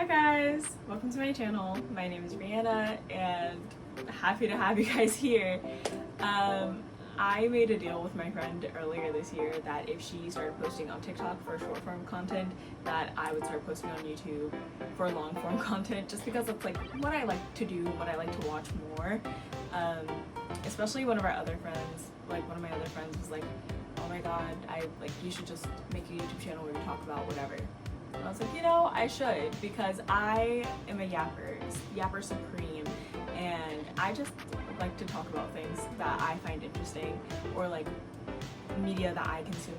Hi guys! Welcome to my channel. My name is Rihanna and happy to have you guys here. I made a deal with my friend earlier this year that if she started posting on TikTok for short form content, that I would start posting on YouTube for long form content, just because it's like what I like to do, what I like to watch more. Especially one of my other friends was like, oh my god, you should just make a YouTube channel where you talk about whatever. And I was like, you know, I should, because I am a yapper supreme, and I just like to talk about things that I find interesting, or like media that I consume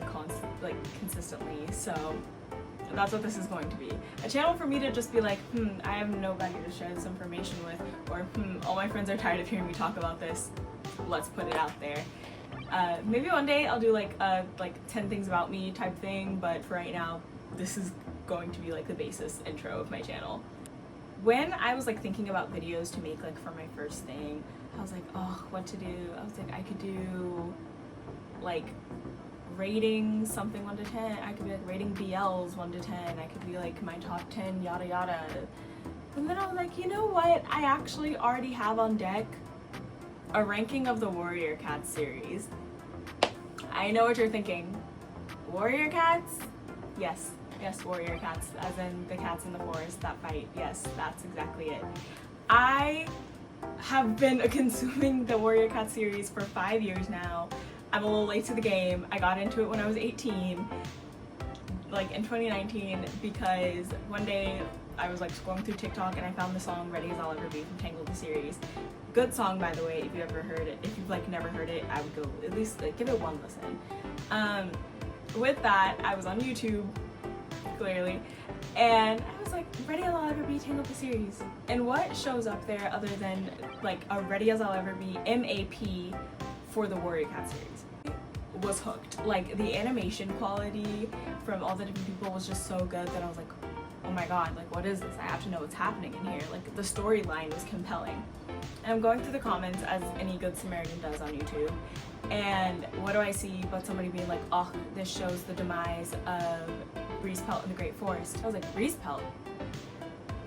consistently. So that's what this is going to be. A channel for me to just be like, I have nobody to share this information with, or all my friends are tired of hearing me talk about this, let's put it out there. Maybe one day I'll do like 10 things about me type thing, but for right now, this is going to be like the basis intro of my channel. When I was like thinking about videos to make like for my first thing, I was like, oh, what to do? I was like, I could do like rating something 1 to 10. I could be like rating BLs 1 to 10. I could be like my top 10 yada yada. And then I was like, you know what? I actually already have on deck a ranking of the Warrior Cats series. I know what you're thinking. Warrior Cats? Yes, Warrior Cats, as in the cats in the forest that fight. Yes, that's exactly it. I have been consuming the Warrior Cats series for 5 years now. I'm a little late to the game. I got into it when I was 18, like in 2019, because one day I was like scrolling through TikTok and I found the song Ready As I'll Ever Be from Tangled the series. Good song, by the way, if you've ever heard it. If you've like never heard it, I would go at least like, give it one listen. With that, I was on YouTube, clearly, and I was like, Ready As I'll Ever Be Tangled the series. And what shows up there other than like a Ready As I'll Ever Be MAP for the Warrior Cat series? Was hooked. Like the animation quality from all the different people was just so good that I was like, oh my god, like what is this? I have to know what's happening in here. Like the storyline was compelling. And I'm going through the comments as any good Samaritan does on YouTube, and what do I see but somebody being like, oh, this shows the demise of Breeze Pelt in the Great Forest. I was like, Breeze Pelt?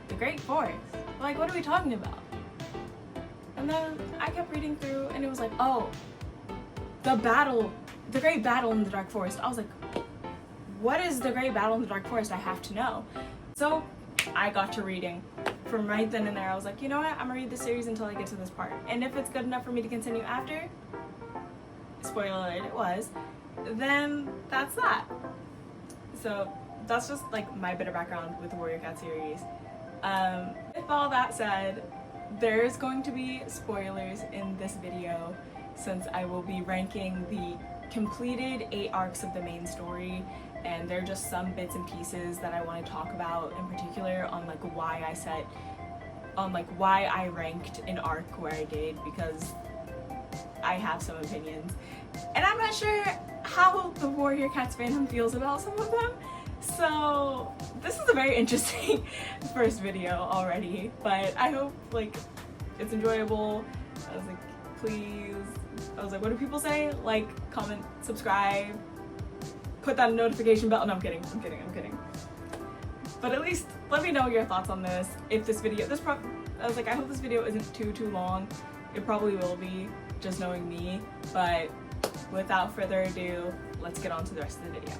The Great Forest? Like, what are we talking about? And then I kept reading through and it was like, oh, the Great Battle in the Dark Forest. I was like, what is the Great Battle in the Dark Forest? I have to know. So I got to reading. From right then and there, I was like, you know what? I'm gonna read this series until I get to this part. And if it's good enough for me to continue after, spoiler alert, it was, then that's that. So that's just like my bit of background with the Warrior Cat series. With all that said, there's going to be spoilers in this video, since I will be ranking the completed 8 arcs of the main story, and they're just some bits and pieces that I want to talk about in particular on like why I ranked an arc where I did, because I have some opinions and I'm not sure how the Warrior Cats fandom feels about some of them. So this is a very interesting first video already, but I hope like it's enjoyable. I was like, please, what do people say? Like, comment, subscribe, put that notification bell. No, I'm kidding. But at least let me know your thoughts on this. If this video, I was like, I hope this video isn't too long. It probably will be, just knowing me. But without further ado, let's get on to the rest of the video.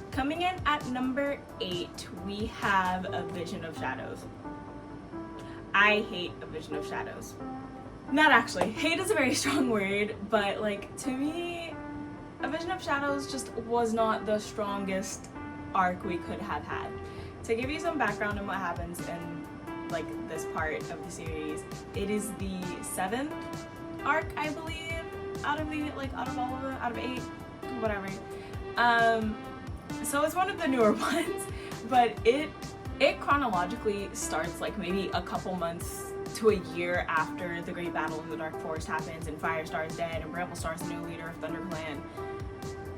Coming in at number 8, we have A Vision of Shadows. I hate A Vision of Shadows. Not actually. Hate is a very strong word, but like to me, A Vision of Shadows just was not the strongest arc we could have had. To give you some background on what happens in like this part of the series, it is the 7th arc, I believe, out of all of them, out of 8, whatever. So it's one of the newer ones, but it chronologically starts like maybe a couple months to a year after the Great Battle in the Dark Forest happens and Firestar is dead and Bramblestar is the new leader of ThunderClan.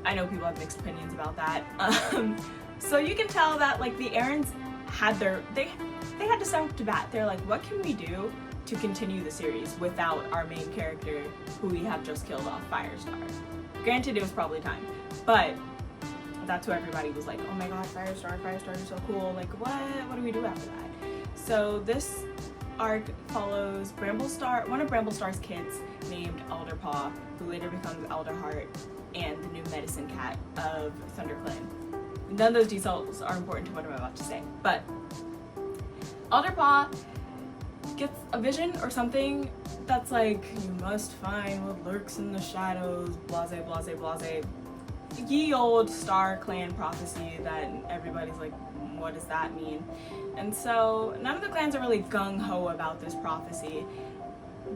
I know people have mixed opinions about that. So you can tell that like the Errands had they had to start to bat. They're like, what can we do to continue the series without our main character who we have just killed off, Firestar? Granted, it was probably time, but that's who everybody was like, oh my god, Firestar is so cool. Like, what do we do after that? So this arc follows one of Bramblestar's kids named Elderpaw, who later becomes Elderheart, and the new medicine cat of ThunderClan. None of those details are important to what I'm about to say, but Elderpaw gets a vision or something that's like, you must find what lurks in the shadows, blase, blase, blase. Ye old Star Clan prophecy that everybody's like, what does that mean? And so none of the clans are really gung-ho about this prophecy,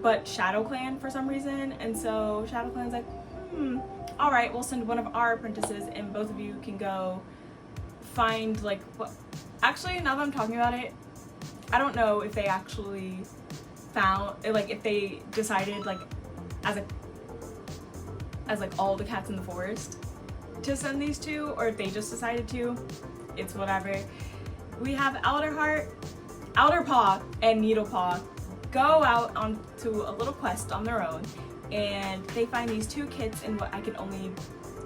but Shadow Clan for some reason. And so Shadow Clan's like, all right, we'll send one of our apprentices and both of you can go find like what. Actually, now that I'm talking about it, I don't know if they actually found, like, if they decided like as like all the cats in the forest to send these two, or if they just decided to. It's whatever. We have Elderpaw and Needlepaw go out onto a little quest on their own, and they find these two kits in what I can only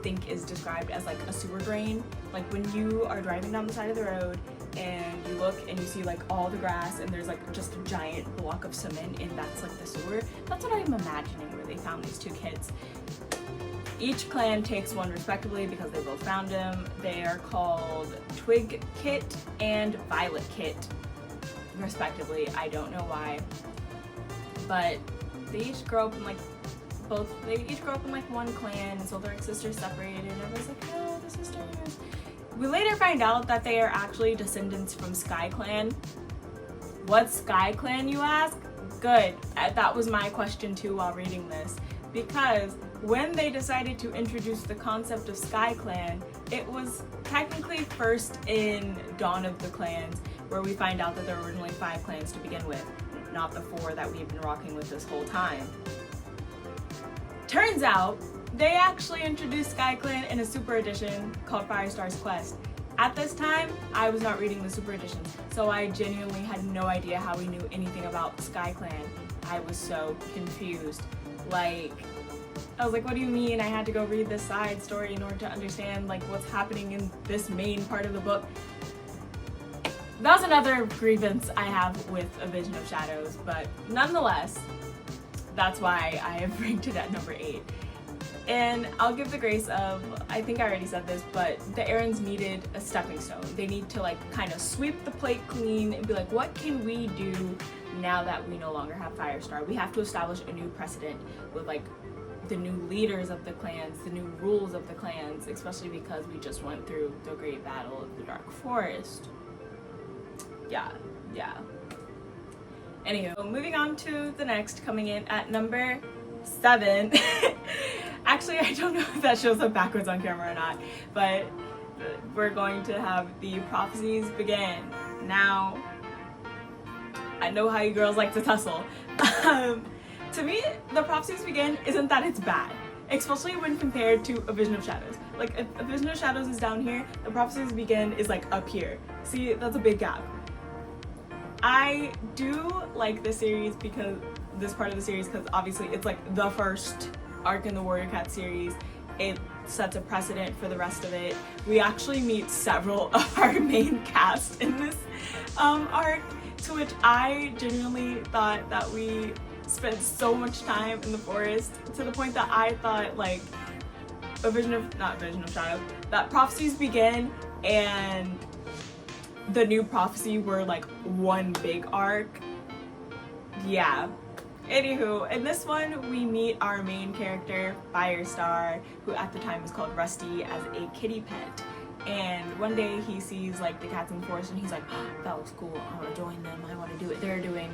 think is described as like a sewer drain. Like when you are driving down the side of the road and you look and you see like all the grass and there's like just a giant block of cement and that's like the sewer. That's what I'm imagining where they found these two kits. Each clan takes one respectively because they both found them. They are called Twig Kit and Violet Kit respectively. I don't know why, but they each grow up in like one clan, and so they're like sisters separated, and everyone's like, oh, the sisters. We later find out that they are actually descendants from Sky Clan. What Sky Clan, you ask? Good. That was my question too while reading this, because when they decided to introduce the concept of Sky Clan, it was technically first in Dawn of the Clans, where we find out that there were originally 5 clans to begin with, not the 4 that we've been rocking with this whole time. Turns out, they actually introduced Sky Clan in a super edition called Firestar's Quest. At this time, I was not reading the super editions, so I genuinely had no idea how we knew anything about Sky Clan. I was so confused. Like, I was like, what do you mean I had to go read this side story in order to understand like what's happening in this main part of the book? That's another grievance I have with A Vision of Shadows, but nonetheless, that's why I have ranked it at number 8. And I'll give the grace of, I think I already said this, but the Errands needed a stepping stone. They need to like kind of sweep the plate clean and be like, what can we do now that we no longer have Firestar? We have to establish a new precedent with like the new leaders of the clans, the new rules of the clans, especially because we just went through the Great Battle of the Dark Forest. Yeah. Anywho, moving on to the next, coming in at number 7. Actually, I don't know if that shows up backwards on camera or not, but we're going to have the Prophecies Begin. Now, I know how you girls like to tussle. To me, the Prophecies Begin isn't that it's bad, especially when compared to A Vision of Shadows. Like, if A Vision of Shadows is down here, the Prophecies Begin is like up here. See, that's a big gap. I do like this series because this part of the series, because obviously it's like the first arc in the Warrior Cat series. It sets a precedent for the rest of it. We actually meet several of our main cast in this arc, to which I genuinely thought that we spent so much time in the forest, to the point that I thought like not Vision of Shadows, that Prophecies Begin and the New Prophecy were like one big arc. Yeah. Anywho, in this one we meet our main character, Firestar, who at the time was called Rusty, as a kitty pet. And one day he sees like the cats in the forest and he's like, oh, that looks cool, I want to join them, I want to do what they're doing.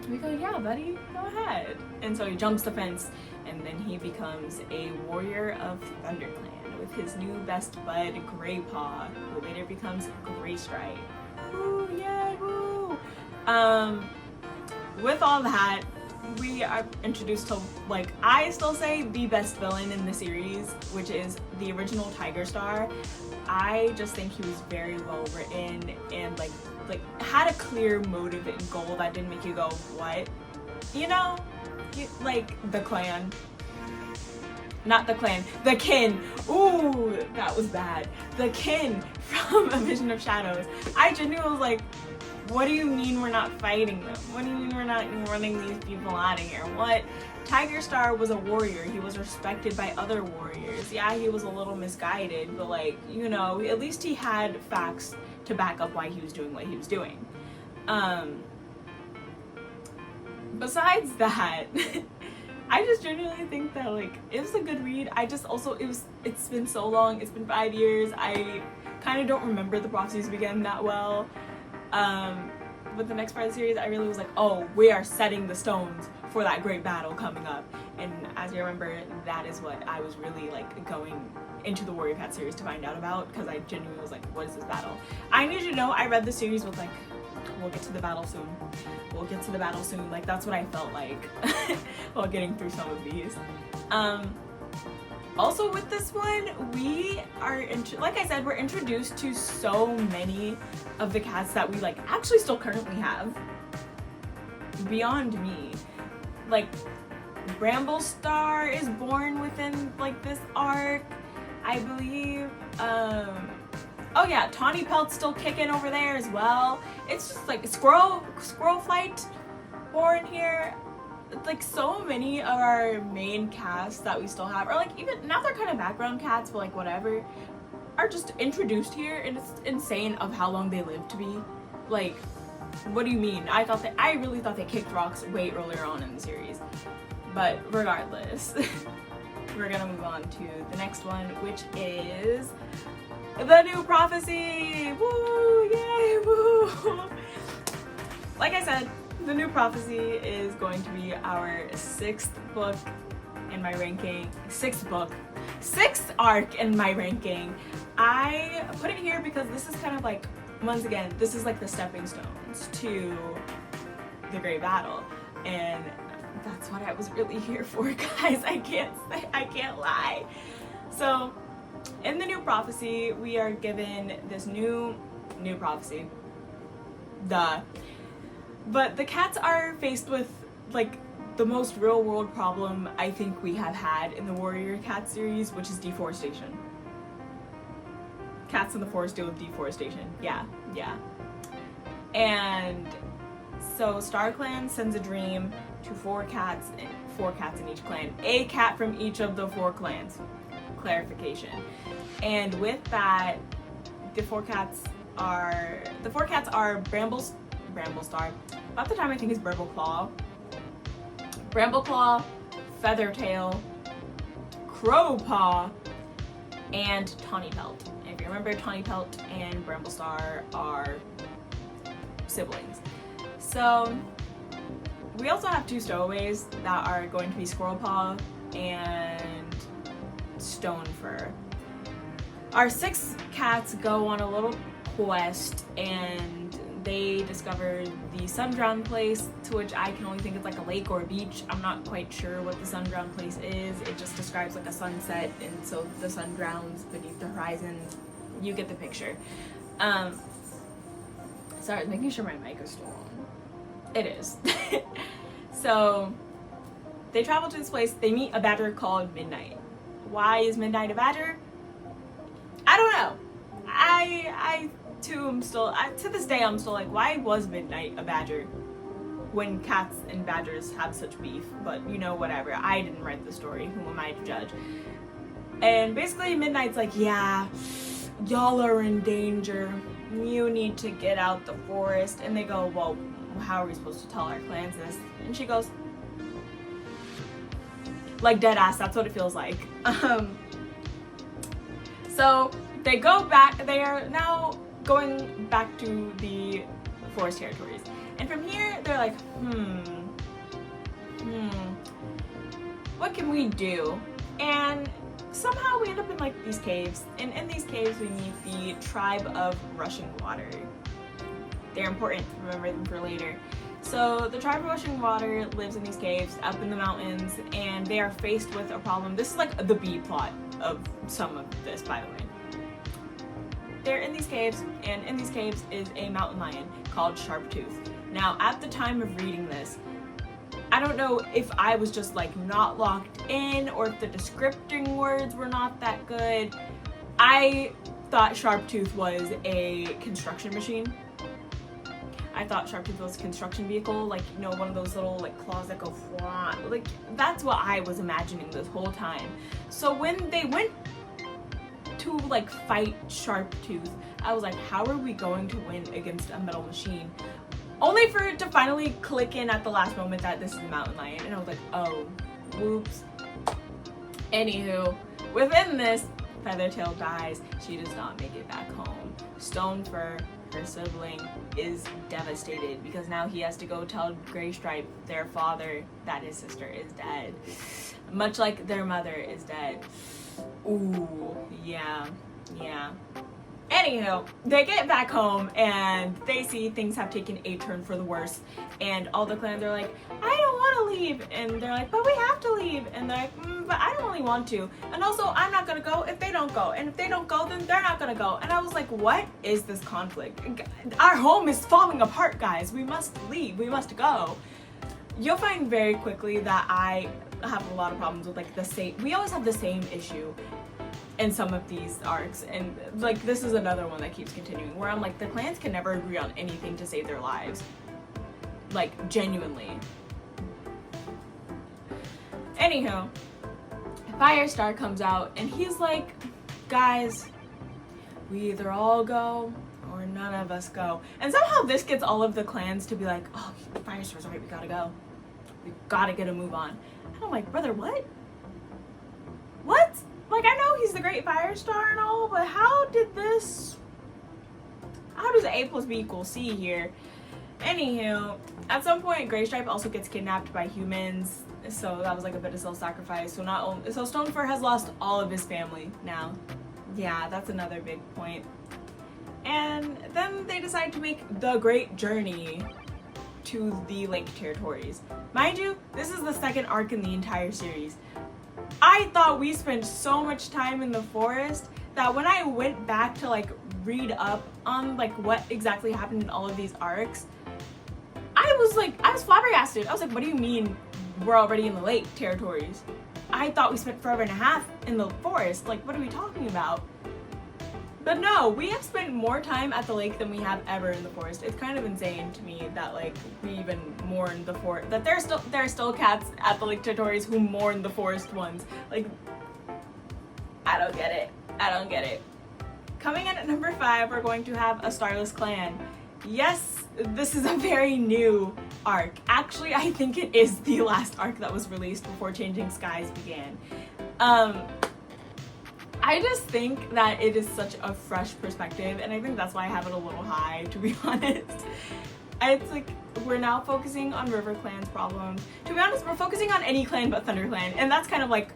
We go, yeah buddy, go ahead. And so he jumps the fence, and then he becomes a warrior of ThunderClan with his new best bud, Greypaw, who later becomes Greystripe. Woo, yay, woo! With all that, we are introduced to, like, I still say the best villain in the series, which is the original Tiger Star. I just think he was very well written and like had a clear motive and goal that didn't make you go, what? You know? Like the clan. not the clan, the kin. Ooh, that was bad. The kin from A Vision of Shadows. I genuinely was like, what do you mean we're not fighting them? What do you mean we're not running these people out of here? What? Tiger Star was a warrior. He was respected by other warriors. Yeah, he was a little misguided, but like, you know, at least he had facts to back up why he was doing what he was doing. Besides that, I just genuinely think that like it was a good read. I just also it's been so long. It's been 5 years. I kind of don't remember the Prophecies Begin that well. But the next part of the series, I really was like, oh, we are setting the stones for that great battle coming up. And as you remember, that is what I was really like going into the Warrior Cat series to find out about, because I genuinely was like, what is this battle? I need you to know I read the series with like, we'll get to the battle soon. We'll get to the battle soon. Like, that's what I felt like while getting through some of these. Also with this one, we are, like I said, we're introduced to so many of the cats that we like actually still currently have. Beyond me. Like, Bramblestar is born within like this arc, I believe. Oh yeah, Tawny Pelt's still kicking over there as well. It's just like Squirrel Flight born here. Like, so many of our main cast that we still have, or like even now they're kind of background cats, but like whatever, are just introduced here, and it's insane of how long they live to be. Like, what do you mean? I really thought they kicked rocks way earlier on in the series. But regardless, we're gonna move on to the next one, which is the New Prophecy. Woo! Yay! Woo! Like I said, the New Prophecy is going to be our 6th book in my ranking. 6th arc in my ranking. I put it here because this is kind of like, once again, this is like the stepping stones to the Great Battle, and that's what I was really here for, guys. I can't lie. So, in the New Prophecy, we are given this new prophecy. Duh. But the cats are faced with like the most real world problem I think we have had in the Warrior Cat series, which is deforestation. Cats in the forest deal with deforestation. Yeah. And so StarClan sends a dream to 4 cats in each clan. A cat from each of the 4 clans. Clarification. And with that, the 4 cats are Bramblestar. About the time I think is Brambleclaw, Feathertail, Crowpaw, and Tawny Pelt. And if you remember, Tawny Pelt and Bramblestar are siblings. So we also have 2 stowaways that are going to be Squirrelpaw and Stonefur. Our 6 cats go on a little quest, and they discover the Sundrown Place, to which I can only think it's like a lake or a beach. I'm not quite sure what the Sundrown Place is. It just describes like a sunset, and so the sun drowns beneath the horizon. You get the picture. Sorry, making sure my mic is still on. It is. So they travel to this place. They meet a badger called Midnight. Why is Midnight a badger? I don't know. I too am still, to this day I'm still like, why was Midnight a badger when cats and badgers have such beef? But you know, whatever. I didn't write the story. Who am I to judge? And basically Midnight's like, yeah, y'all are in danger. You need to get out the forest. And they go, well, how are we supposed to tell our clans this? And she goes, like, dead ass, that's what it feels like. So they go back, they are now going back to the forest territories. And from here, they're like, what can we do? And somehow we end up in like these caves. And in these caves, we meet the tribe of Rushing Water. They're important, remember them for later. So the tribe of Rushing Water lives in these caves up in the mountains, and they are faced with a problem. This is like the B plot of some of this, by the way. They're in these caves, and in these caves is a mountain lion called Sharptooth. Now, at the time of reading this, I don't know if I was just like not locked in or if the descripting words were not that good. I thought Sharptooth was a construction machine. I thought Sharptooth was a construction vehicle, like, you know, one of those little like claws that go fly. Like, that's what I was imagining this whole time. So when they went to like fight Sharptooth, I was like, how are we going to win against a metal machine? Only for it to finally click in at the last moment that this is a mountain lion, and I was like, oh, whoops. Anywho, within this, Feathertail dies. She does not make it back home. Stonefur, her sibling, is devastated because now he has to go tell Graystripe, their father, that his sister is dead. Much like their mother is dead. Ooh, yeah. Anywho, they get back home and they see things have taken a turn for the worse, and all the clans are like, I don't want to leave, and they're like, but we have to leave, and they're like, but I don't really want to, and also I'm not gonna go if they don't go, and if they don't go then they're not gonna go. And I was like, what is this conflict? Our home is falling apart, guys. We must leave, we must go. You'll find very quickly that I have a lot of problems with like we always have the same issue in some of these arcs, and like this is another one that keeps continuing where I'm like, the clans can never agree on anything to save their lives, like genuinely. Anywho, Firestar comes out and he's like, guys, we either all go or none of us go. And somehow this gets all of the clans to be like, oh, Firestar's right, we gotta go, we gotta get a move on. And I'm like, brother, what? Like, I know he's the great Firestar and all, but how does A plus B equal C here? Anywho, at some point, Graystripe also gets kidnapped by humans, so that was like a bit of self-sacrifice. So Stonefur has lost all of his family now. Yeah, that's another big point. And then they decide to make the great journey to the Lake Territories. Mind you, this is the second arc in the entire series. I thought we spent so much time in the forest that when I went back to like read up on like what exactly happened in all of these arcs, I was flabbergasted. I was like, what do you mean we're already in the Lake Territories? I thought we spent forever and a half in the forest. Like, what are we talking about? But no, we have spent more time at the lake than we have ever in the forest. It's kind of insane to me that like we even mourn the forest, that there are still cats at the Lake Territories who mourn the forest ones. Like, I don't get it. Coming in at number 5, we're going to have a Starless Clan. Yes, this is a very new arc. Actually, I think it is the last arc that was released before Changing Skies began. I just think that it is such a fresh perspective, and I think that's why I have it a little high, to be honest. It's like, we're now focusing on River Clan's problems. To be honest, we're focusing on any clan but Thunder Clan, and that's kind of like,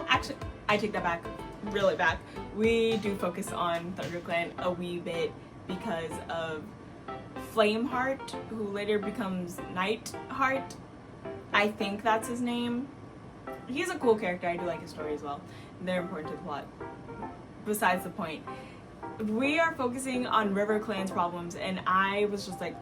actually, I take that back, really back. We do focus on Thunder Clan a wee bit because of Flameheart, who later becomes Nightheart. I think that's his name. He's a cool character, I do like his story as well. They're important to the plot. Besides the point. We are focusing on River Clan's problems, and I was just like,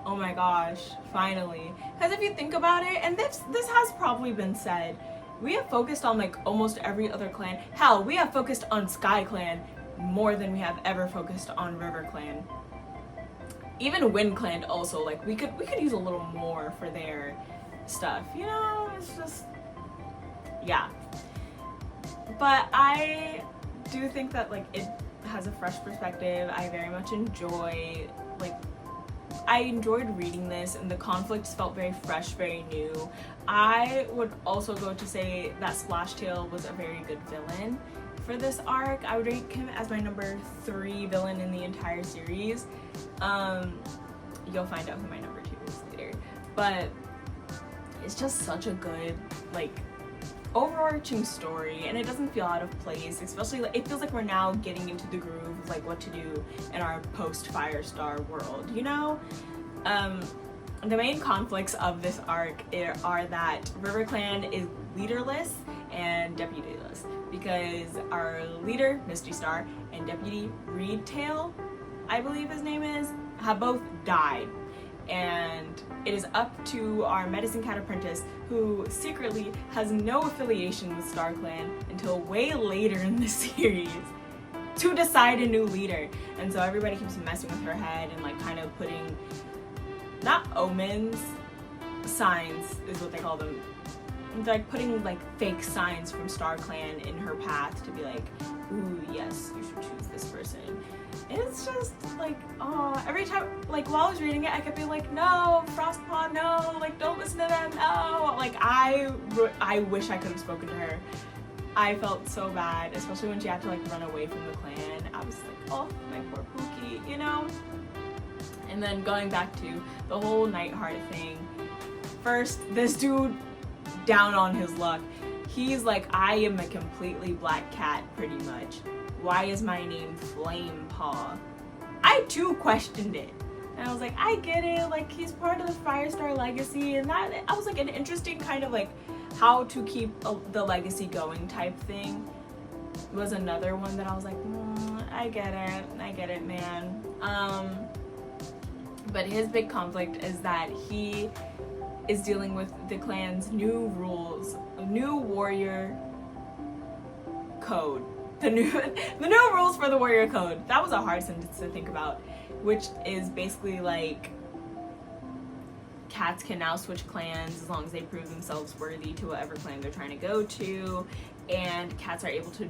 oh my gosh, finally. Because if you think about it, and this has probably been said, we have focused on like almost every other clan. Hell, we have focused on Sky Clan more than we have ever focused on River Clan. Even Wind Clan also, like we could use a little more for their stuff. You know, it's just, yeah. But I do think that like it has a fresh perspective. I very much enjoy, like, I enjoyed reading this, and the conflicts felt very fresh, very new. I would also go to say that Splashtail was a very good villain for this arc. I would rate him as my number 3 villain in the entire series. You'll find out who my number 2 is later. But it's just such a good, like, overarching story, and it doesn't feel out of place, especially like, it feels like we're now getting into the groove of like what to do in our post Firestar world, you know? The main conflicts of this arc are that River Clan is leaderless and deputyless, because our leader, Misty Star, and deputy Reedtail, I believe his name is, have both died. and it is up to our medicine cat apprentice, who secretly has no affiliation with StarClan until way later in the series, to decide a new leader. And so everybody keeps messing with her head and like kind of putting, not omens, signs is what they call them, like putting like fake signs from StarClan in her path to be like, ooh, yes, you should choose this person. And it's just like, oh, every time, like while I was reading it, I kept being like, no, Frostpaw, no, like don't listen to them, no. Like I wish I could have spoken to her. I felt so bad, especially when she had to like run away from the clan. I was like, oh, my poor Pookie, you know? And then going back to the whole Nightheart thing, first, this dude, down on his luck, he's like, I am a completely black cat, pretty much. Why is my name Flamepaw? I too questioned it. And I was like, I get it, like he's part of the Firestar legacy, and that, I was like, an interesting kind of like how to keep the legacy going type thing was another one that I was like, I get it, man. But his big conflict is that he is dealing with the clan's new rules, new warrior code. The new rules for the warrior code. That was a hard sentence to think about, which is basically like cats can now switch clans as long as they prove themselves worthy to whatever clan they're trying to go to, and cats are able to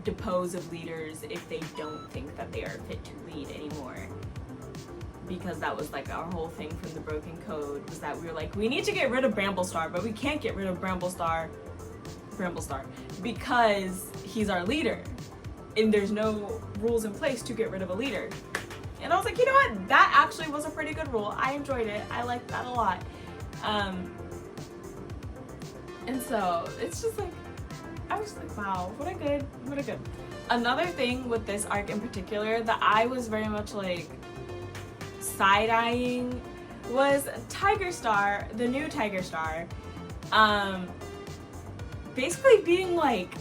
depose of leaders if they don't think that they are fit to lead anymore. Because that was like our whole thing from the broken code, was that we were like, we need to get rid of Bramblestar, but we can't get rid of Bramblestar because he's our leader and there's no rules in place to get rid of a leader. And I was like, you know what, that actually was a pretty good rule. I enjoyed it. I liked that a lot. And so it's just like, I was like, wow, what a good. Another thing with this arc in particular that I was very much like side-eyeing was Tigerstar, the new Tigerstar, basically being like,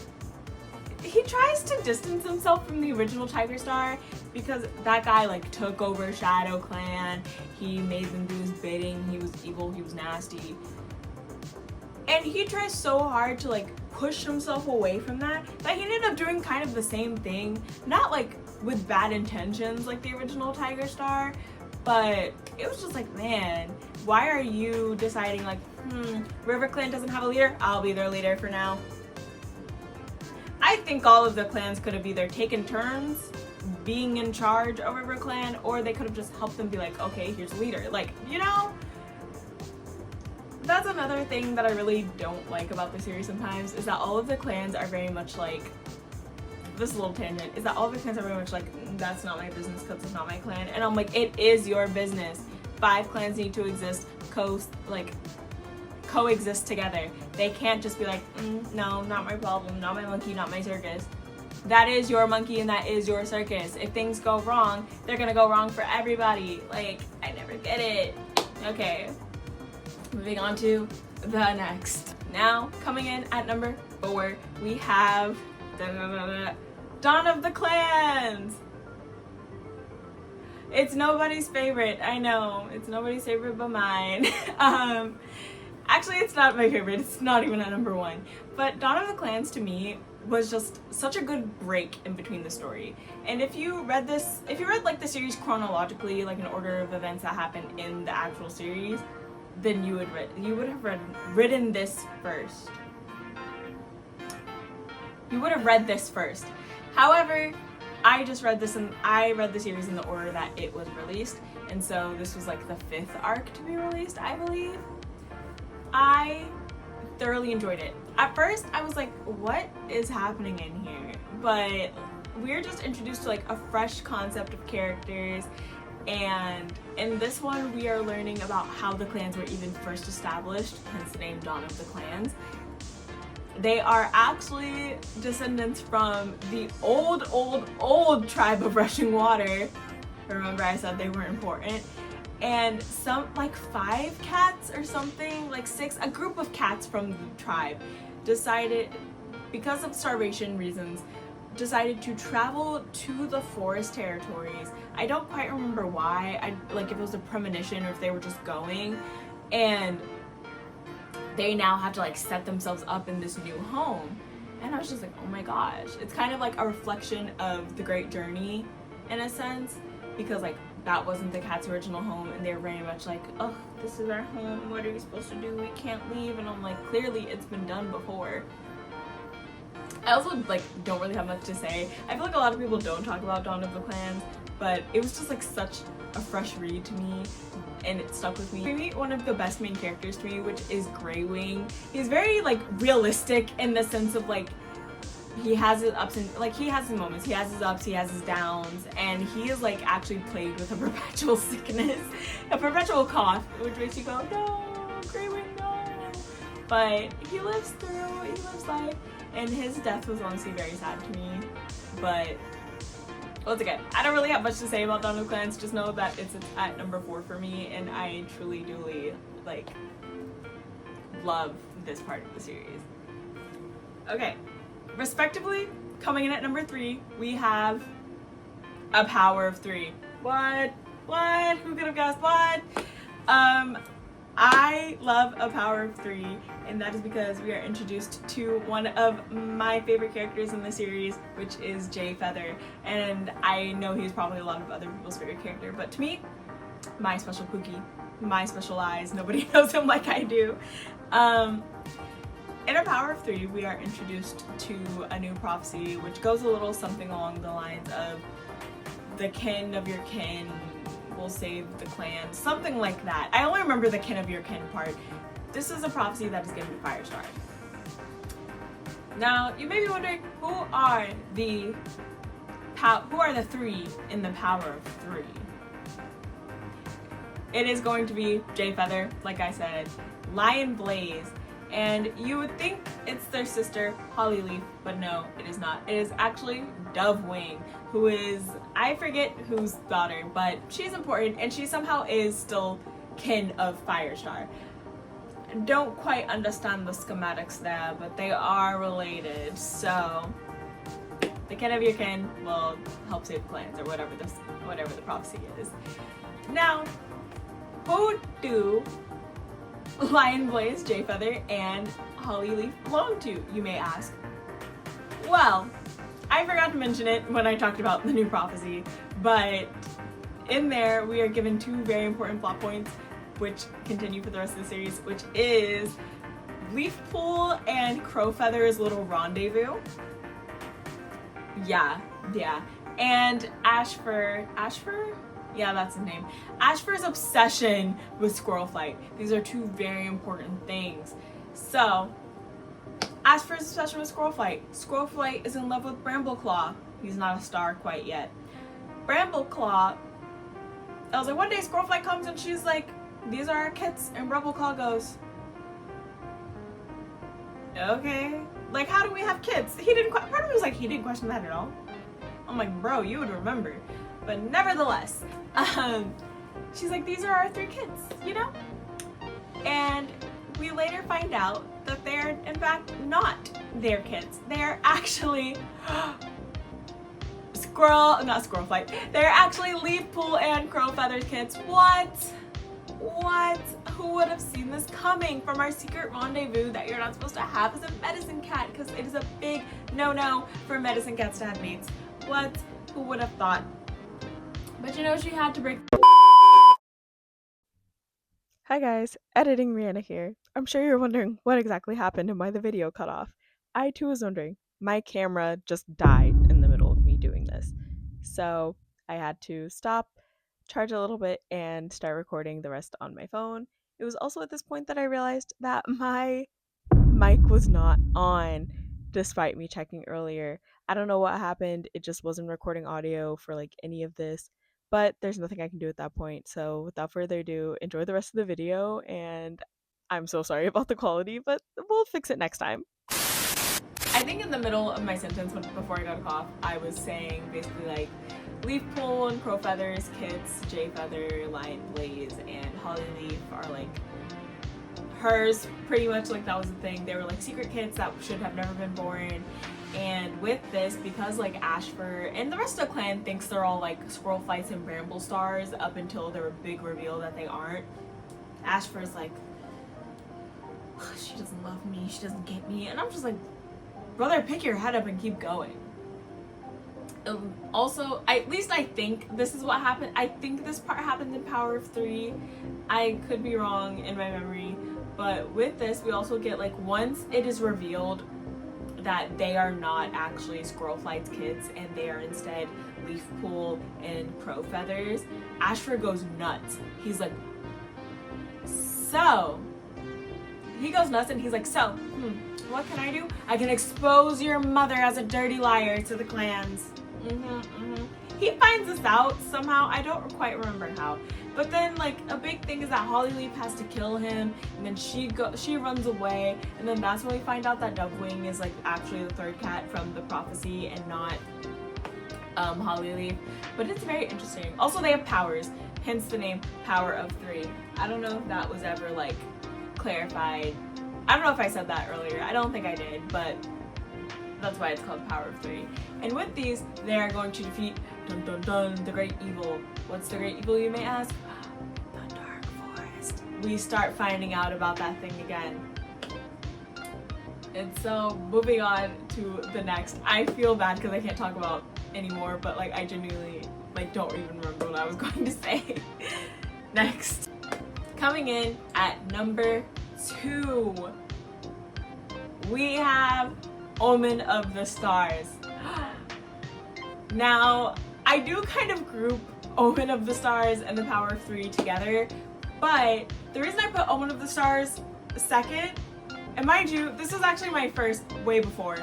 he tries to distance himself from the original Tigerstar because that guy like took over Shadow Clan, he made them do his bidding, he was evil, he was nasty, and he tries so hard to like push himself away from that he ended up doing kind of the same thing, not like with bad intentions like the original Tigerstar, but it was just like, man, why are you deciding like, River Clan doesn't have a leader, I'll be their leader for now. I think all of the clans could have either taken turns being in charge of River Clan, or they could have just helped them be like, okay, here's a leader. Like, you know, that's another thing that I really don't like about the series sometimes, is that all of the clans are very much like, this is a little tangent, is that all of the clans are very much like, that's not my business because it's not my clan. And I'm like, it is your business. 5 clans need to exist, coexist together. They can't just be like, no, not my problem, not my monkey, not my circus. That is your monkey and that is your circus. If things go wrong, they're gonna go wrong for everybody. Like, I never get it. Okay, moving on to the next. Now, coming in at number 4, we have Dawn of the Clans. It's nobody's favorite, I know. It's nobody's favorite but mine. Actually, it's not my favorite. It's not even at number 1. But Dawn of the Clans to me was just such a good break in between the story. And if you read like the series chronologically, like in order of events that happened in the actual series, then you would have read this first. You would have read this first. However, I just read this and I read the series in the order that it was released, and so this was like the 5th arc to be released, I believe. I thoroughly enjoyed it. At first, I was like, what is happening in here? But we're just introduced to like a fresh concept of characters, and in this one, we are learning about how the clans were even first established, hence the name Dawn of the Clans. They are actually descendants from the old tribe of Rushing Water. Remember I said they weren't important? And some, like 5 cats or something, like 6, a group of cats from the tribe decided, because of starvation reasons, decided to travel to the forest territories. I don't quite remember why, like if it was a premonition or if they were just going, and they now have to like set themselves up in this new home. And I was just like, oh my gosh, it's kind of like a reflection of the Great Journey in a sense, because like that wasn't the cat's original home, and they're very much like, oh, this is our home, what are we supposed to do, we can't leave. And I'm like, clearly it's been done before. I also like don't really have much to say. I feel like a lot of people don't talk about Dawn of the Clans, but it was just like such a fresh read to me, and it stuck with me. Maybe one of the best main characters to me, which is Greywing. He's very like realistic in the sense of like he has his ups and like he has his moments, he has his ups, he has his downs, and he is like actually plagued with a perpetual sickness, a perpetual cough, which makes you go, no, Greywing, no. But he lives through, he lives life. And his death was honestly very sad to me, but once again, I don't really have much to say about Dawn of the Clans. Just know that it's at number 4 for me, and I truly, like, love this part of the series. Okay, respectively, coming in at number 3, we have A Power of 3. What? Who could have guessed what? I love A Power of 3, and that is because we are introduced to one of my favorite characters in the series, which is Jay Feather. And I know he's probably a lot of other people's favorite character, but to me, my special Pookie, my special eyes, nobody knows him like I do. In A Power of 3, we are introduced to a new prophecy, which goes a little something along the lines of the kin of your kin will save the clan, something like that. I only remember the kin of your kin part. This is a prophecy that is given to Firestar. Now, you may be wondering, who are the 3 in the Power of 3? It is going to be Jay Feather, like I said, Lion Blaze, and you would think it's their sister, Hollyleaf, but no, it is not. It is actually Dovewing, who is, I forget whose daughter, but she's important, and she somehow is still kin of Firestar. Don't quite understand the schematics there, but they are related, so the kin of your kin will help save clans, or whatever the prophecy is. Now, who do Lion Blaze, Jay Feather, and Hollyleaf belong to, you may ask? Well, I forgot to mention it when I talked about the new prophecy, but in there we are given 2 very important plot points which continue for the rest of the series, which is Leafpool and Crowfeather's little rendezvous. Yeah. And Ashfur? Yeah, that's his name. Ashfur's obsession with squirrel flight. These are 2 very important things. So, Ashfur's obsession with squirrel flight. Squirrel flight is in love with Brambleclaw. He's not a star quite yet. Brambleclaw, I was like, one day squirrel flight comes and she's like, these are our kits, and Brambleclaw goes, okay. Like, how do we have kids? Part of me was like, he didn't question that at all. I'm like, bro, you would remember. But nevertheless, she's like, these are our 3 kids, you know? And we later find out that they're, in fact, not their kids. They're actually not squirrel flight. They're actually Leafpool and Crowfeather's kids. What? Who would have seen this coming from our secret rendezvous that you're not supposed to have as a medicine cat, because it is a big no-no for medicine cats to have mates. What? Who would have thought? But you know, she had to break. Hi guys, editing Rihanna here. I'm sure you're wondering what exactly happened and why the video cut off. I too was wondering. My camera just died in the middle of me doing this. So I had to stop, charge a little bit, and start recording the rest on my phone. It was also at this point that I realized that my mic was not on, despite me checking earlier. I don't know what happened. It just wasn't recording audio for like any of this, but there's nothing I can do at that point. So without further ado, enjoy the rest of the video, and I'm so sorry about the quality, but we'll fix it next time. I think in the middle of my sentence, before I got a cough, I was saying basically like Leafpool and Crowfeather's kids, Jay Feather, Lion Blaze, and Hollyleaf are like hers, pretty much. Like that was the thing. They were like secret kids that should have never been born, And with this, because like Ashfur and the rest of the clan thinks they're all like Squirrel Flights and Bramble Stars up until their big reveal that they aren't, Ashfur's like, she doesn't love me, she doesn't get me. And I'm just like, brother, pick your head up and keep going. Also, at least I think this is what happened. I think this part happened in Power of 3. I could be wrong in my memory. But with this, we also get like, once it is revealed that they are not actually Squirrel Flight's kids and they are instead Leafpool and Crow Feathers, Ashfur goes nuts. He's like, so... He goes nuts and he's like, so, what can I do? I can expose your mother as a dirty liar to the clans. He finds this out somehow. I don't quite remember how. But then, like, a big thing is that Hollyleaf has to kill him, and then she runs away, and then that's when we find out that Dovewing is, like, actually the third cat from the prophecy and not Hollyleaf. But it's very interesting. Also, they have powers, hence the name Power of 3. I don't know if that was ever, like, clarified. I don't know if I said that earlier. I don't think I did, but that's why it's called Power of 3. And with these, they are going to defeat the great evil. What's the great evil, you may ask? The Dark Forest. We start finding out about that thing again. And so, moving on to the next. I feel bad because I can't talk about anymore, but like I genuinely like don't even remember what I was going to say. Next. Coming in at number 2, we have Omen of the Stars. Now, I do kind of group Omen of the Stars and the Power of 3 together, but the reason I put Omen of the Stars second, and mind you, this is actually my first way before,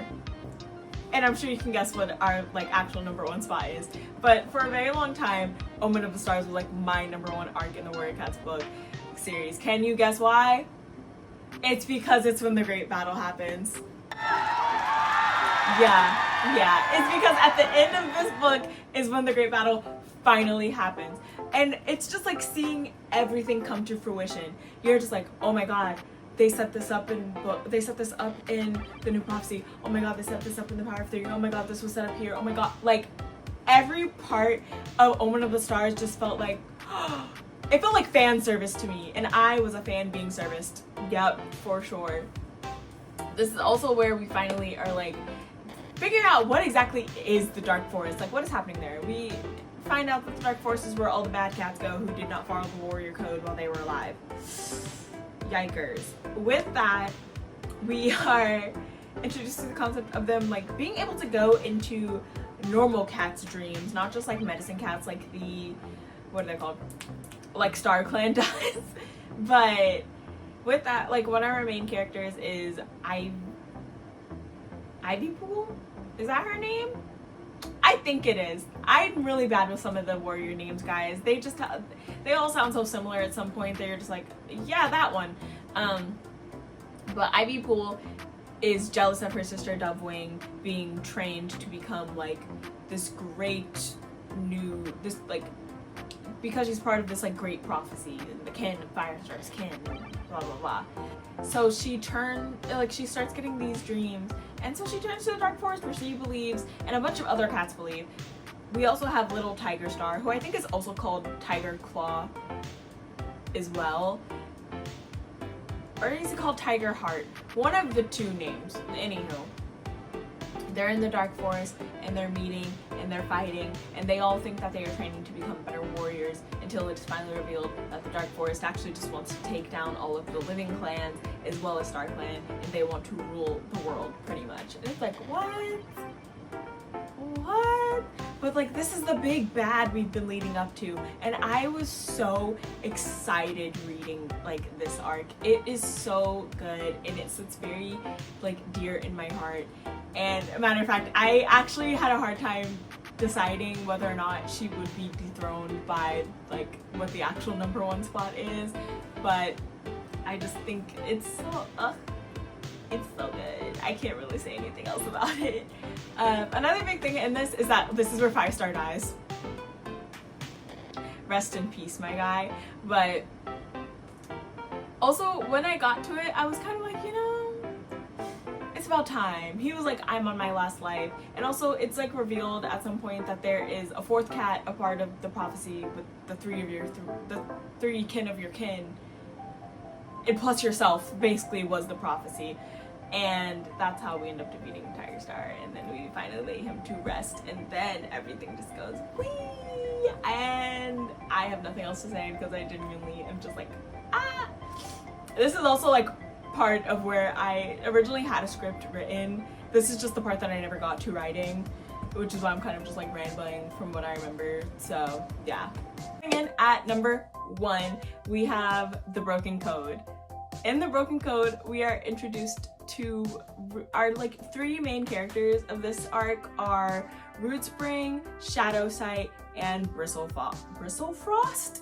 and I'm sure you can guess what our like actual number 1 spot is, but for a very long time, Omen of the Stars was like my number 1 arc in the Warrior Cats book series. Can you guess why? It's because it's when the great battle happens. Yeah, it's because at the end of this book is when the great battle finally happens. And it's just like seeing everything come to fruition. You're just like, oh my god, they set this up in the new prophecy. Oh my god, they set this up in the Power of 3. Oh my god, this was set up here. Oh my god, like every part of Omen of the Stars just felt like it felt like fan service to me, and I was a fan being serviced. Yep, for sure. This is also where we finally are like figuring out what exactly is the Dark Forest. Like, what is happening there? We find out that the Dark Forest is where all the bad cats go who did not follow the warrior code while they were alive. Yikers. With that, we are introduced to the concept of them like being able to go into normal cats' dreams, not just like medicine cats like the, what are they called? Like Star Clan does. But with that, like one of our main characters is Ivypool? Is that her name? I think it is. I'm really bad with some of the warrior names, guys. They all sound so similar at some point. They're just like, yeah, that one. But Ivypool is jealous of her sister Dovewing being trained to become like this great new, because she's part of this like great prophecy, the kin of Firestar's kin, blah blah blah. So she starts getting these dreams, and so she turns to the Dark Forest where she believes, and a bunch of other cats believe. We also have Little Tiger Star, who I think is also called Tiger Claw as well. Or is it called Tiger Heart? One of the two names. Anywho. They're in the Dark Forest, and they're meeting, and they're fighting, and they all think that they are training to become better warriors until it's finally revealed that the Dark Forest actually just wants to take down all of the living clans as well as Star Clan, and they want to rule the world pretty much. And it's like, what? But like, this is the big bad we've been leading up to, and I was so excited reading like this arc. It is so good, and it sits very like dear in my heart. And a matter of fact, I actually had a hard time deciding whether or not she would be dethroned by like what the actual number 1 spot is, but I just think it's so good. I can't really say anything else about it. Another big thing in this is that this is where Firestar dies. Rest in peace, my guy. But also, when I got to it, I was kind of like, you know, it's about time. He was like, I'm on my last life. And also it's like revealed at some point that there is a fourth cat, a part of the prophecy with the three kin of your kin. And plus yourself basically was the prophecy. And that's how we end up defeating Tiger Star. And then we finally lay him to rest. And then everything just goes whee! And I have nothing else to say because I genuinely am just like, ah! This is also like part of where I originally had a script written. This is just the part that I never got to writing, which is why I'm kind of just like rambling from what I remember. So yeah. And at number 1, we have The Broken Code. In The Broken Code, we are introduced to our like 3 main characters of this arc are Rootspring, Shadowsight, and Bristlefrost.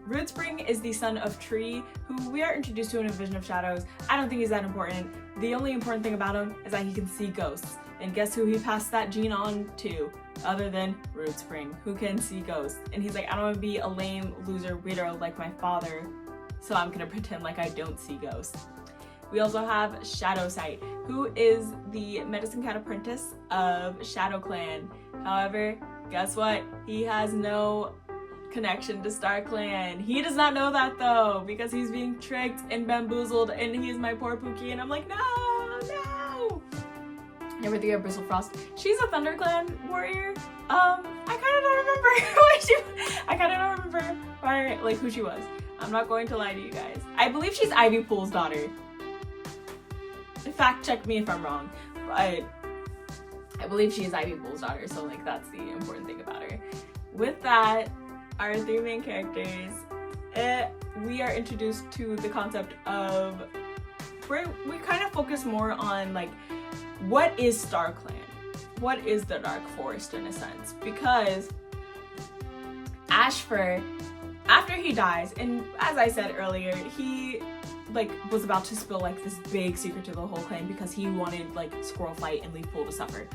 Rootspring is the son of Tree, who we are introduced to in a Vision of Shadows. I don't think he's that important. The only important thing about him is that he can see ghosts. And guess who he passed that gene on to? Other than Rootspring, who can see ghosts. And he's like, I don't want to be a lame loser weirdo like my father, so I'm gonna pretend like I don't see ghosts. We also have Shadowsight, who is the medicine cat apprentice of Shadow Clan. However, guess what? He has no connection to Star Clan. He does not know that though, because he's being tricked and bamboozled, and he's my poor Pookie, and I'm like, no! Number 3, Bristlefrost. She's a Thunder Clan warrior. I kind of don't remember I kind of don't remember who she was. I'm not going to lie to you guys. I believe she's Ivy Pool's daughter. Fact check me if I'm wrong, but I believe she is Ivy Pool's daughter, so like that's the important thing about her. With that, our 3 main characters, we are introduced to the concept of, we kind of focus more on like, what is Star Clan? What is the Dark Forest in a sense? Because Ashfur, after he dies, and as I said earlier, he like was about to spill like this big secret to the whole clan because he wanted like Squirrel Fight and Leaf Pool to suffer.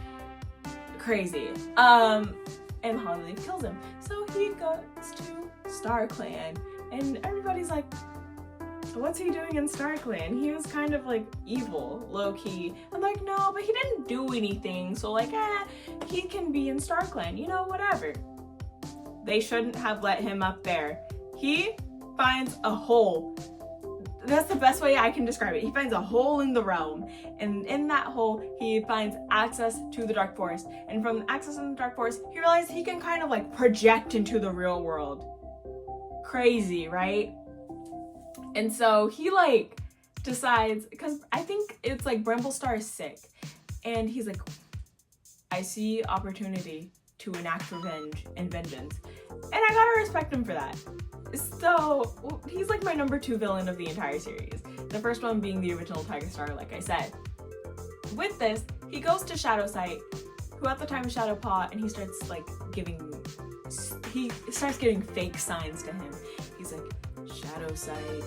Crazy. And Hollyleaf kills him. So he goes to Star Clan, and everybody's like, what's he doing in Star Clan? He was kind of like evil, low-key. I'm like, no, but he didn't do anything, so like, he can be in Star Clan, you know, whatever. They shouldn't have let him up there. He finds a hole. That's the best way I can describe it. He finds a hole in the realm, and in that hole, he finds access to the Dark Forest. And from access in the Dark Forest, he realizes he can kind of like project into the real world. Crazy, right? And so he like decides, because I think it's like Bramblestar is sick, and he's like, I see opportunity to enact revenge and vengeance, and I gotta respect him for that. So he's like my number 2 villain of the entire series. The first one being the original Tiger Star, like I said. With this, he goes to Shadowsight, who at the time is Shadowpaw, and he starts like giving fake signs to him. He's like, Shadowsight,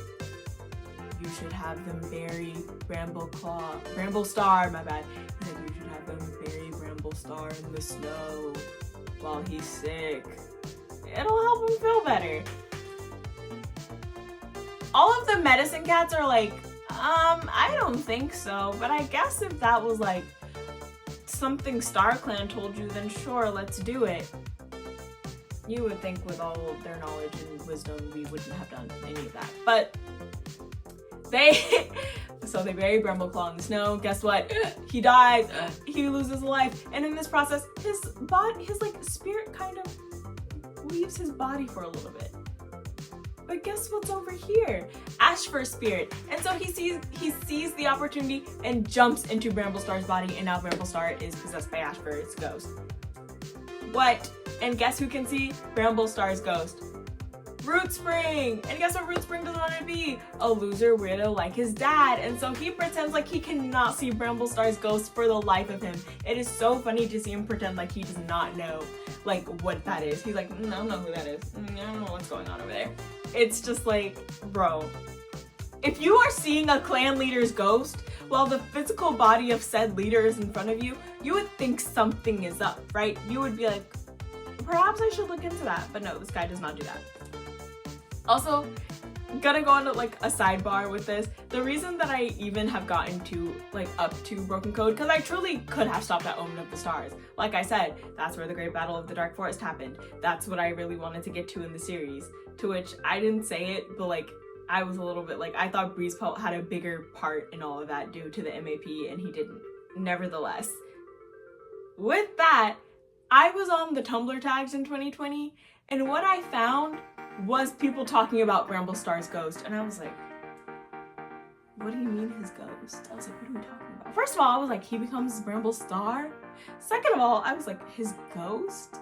you should have them bury Bramblestar, my bad. He's like, you should have them bury Bramblestar in the snow while he's sick. It'll help him feel better. All of the medicine cats are like, I don't think so, but I guess if that was like something Star Clan told you, then sure, let's do it. You would think with all of their knowledge and wisdom, we wouldn't have done any of that. But so they bury Brambleclaw in the snow. Guess what? He dies. He loses a life. And in this process, his like spirit kind of leaves his body for a little bit. But guess what's over here? Ashfur's spirit. And so he sees the opportunity and jumps into Bramblestar's body, and now Bramblestar is possessed by Ashfur's ghost. What? And guess who can see Bramblestar's ghost? Rootspring! And guess what Rootspring doesn't want to be? A loser weirdo like his dad. And so he pretends like he cannot see Bramblestar's ghost for the life of him. It is so funny to see him pretend like he does not know like what that is. He's like, I don't know who that is. I don't know what's going on over there. It's just like, bro, if you are seeing a clan leader's ghost while the physical body of said leader is in front of you, you would think something is up, right? You would be like, perhaps I should look into that. But no, this guy does not do that. Also, gonna go into like a sidebar with this. The reason that I even have gotten to like up to Broken Code, because I truly could have stopped at Omen of the Stars. Like I said, that's where the Great Battle of the Dark Forest happened. That's what I really wanted to get to in the series. To which I didn't say it, but like I was a little bit like, I thought Breezepelt had a bigger part in all of that due to the MAP, and he didn't. Nevertheless, with that, I was on the Tumblr tags in 2020, and what I found was people talking about Bramblestar's ghost, and I was like, what do you mean his ghost? I was like, what are we talking about? First of all, I was like, he becomes Bramblestar? Second of all, I was like, his ghost?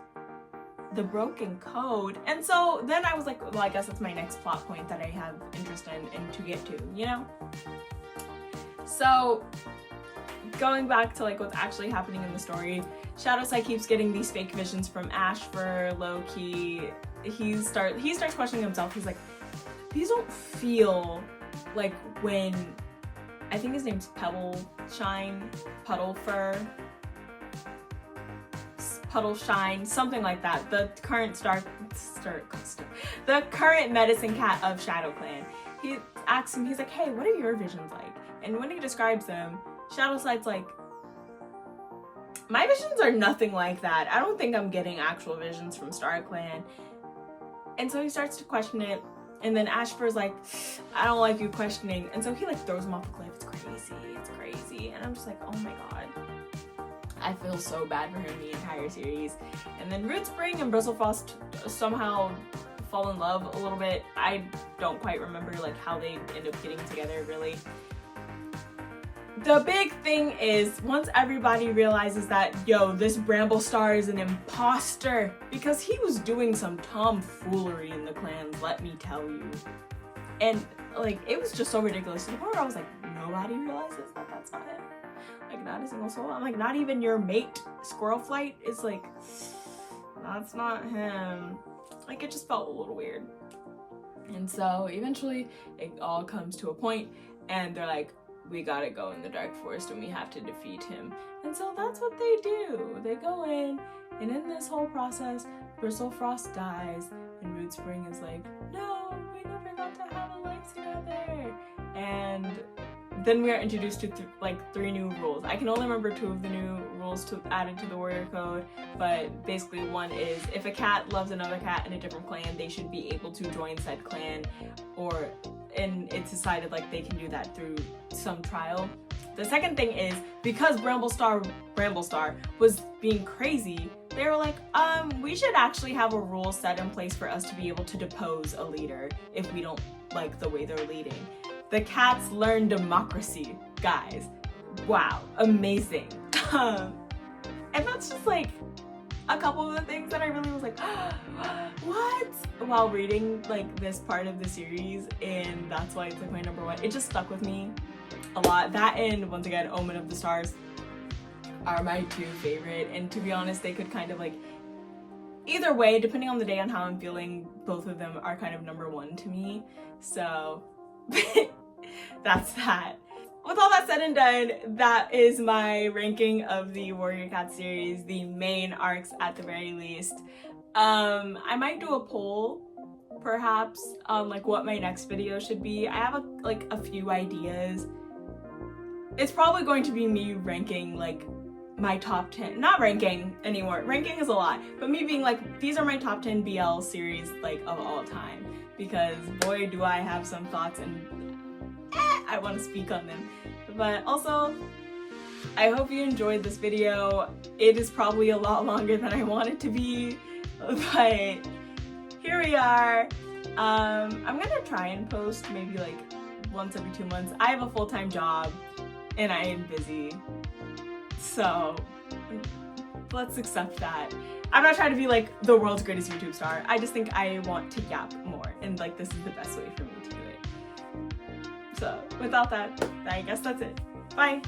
The Broken Code? And so then I was like, well, I guess that's my next plot point that I have interest in and to get to, you know? So, going back to like what's actually happening in the story, Shadowside keeps getting these fake visions from Ash for low-key. He starts questioning himself. He's like, these don't feel like when, I think his name's Puddle Shine, something like that. The current the current medicine cat of Shadow Clan. He asks him, he's like, hey, what are your visions like? And when he describes them, Shadowside's like, my visions are nothing like that. I don't think I'm getting actual visions from Star Clan. And so he starts to question it, and then Ashfur's like, I don't like you questioning. And so he like throws him off the cliff. It's crazy. And I'm just like, oh my god. I feel so bad for him the entire series. And then Rootspring and Bristlefrost somehow fall in love a little bit. I don't quite remember like how they end up getting together really. The big thing is, once everybody realizes that, yo, this Bramblestar is an imposter, because he was doing some tomfoolery in the clans, let me tell you. And, like, it was just so ridiculous to the point where I was like, nobody realizes that that's not him. Like, not a single soul. I'm like, not even your mate, Squirrelflight, is like, that's not him. Like, it just felt a little weird. And so, eventually, it all comes to a point, and they're like, we gotta go in the Dark Forest and we have to defeat him. And so that's what they do. They go in, and in this whole process, Bristlefrost dies, and Rootspring is like, no, we never got to have a life together. And then we are introduced to three new rules. I can only remember 2 of the new rules added to the Warrior Code, but basically one is if a cat loves another cat in a different clan, they should be able to join said clan, and it's decided like they can do that through some trial. The second thing is, because Bramblestar was being crazy, they were like, we should actually have a rule set in place for us to be able to depose a leader if we don't like the way they're leading. The cats learn democracy, guys. Wow, amazing. And that's just like a couple of the things that I really was like, what? While reading like this part of the series, and that's why it's like my number 1. It just stuck with me a lot. That and once again, Omen of the Stars are my 2 favorite. And to be honest, they could kind of like, either way, depending on the day and how I'm feeling, both of them are kind of number 1 to me. So that's that. With all that said and done, that is my ranking of the Warrior Cat series, the main arcs at the very least. I might do a poll, perhaps, on like what my next video should be. I have a few ideas. It's probably going to be me ranking like my top 10, not ranking anymore, ranking is a lot, but me being like, these are my top 10 BL series like of all time, because boy do I have some thoughts and I want to speak on them. But also, I hope you enjoyed this video. It is probably a lot longer than I want it to be, but here we are. I'm gonna try and post maybe like once every 2 months. I have a full-time job and I am busy, so let's accept that. I'm not trying to be like the world's greatest YouTube star. I just think I want to yap more, and like this is the best way for me to do it. So without that, I guess that's it. Bye.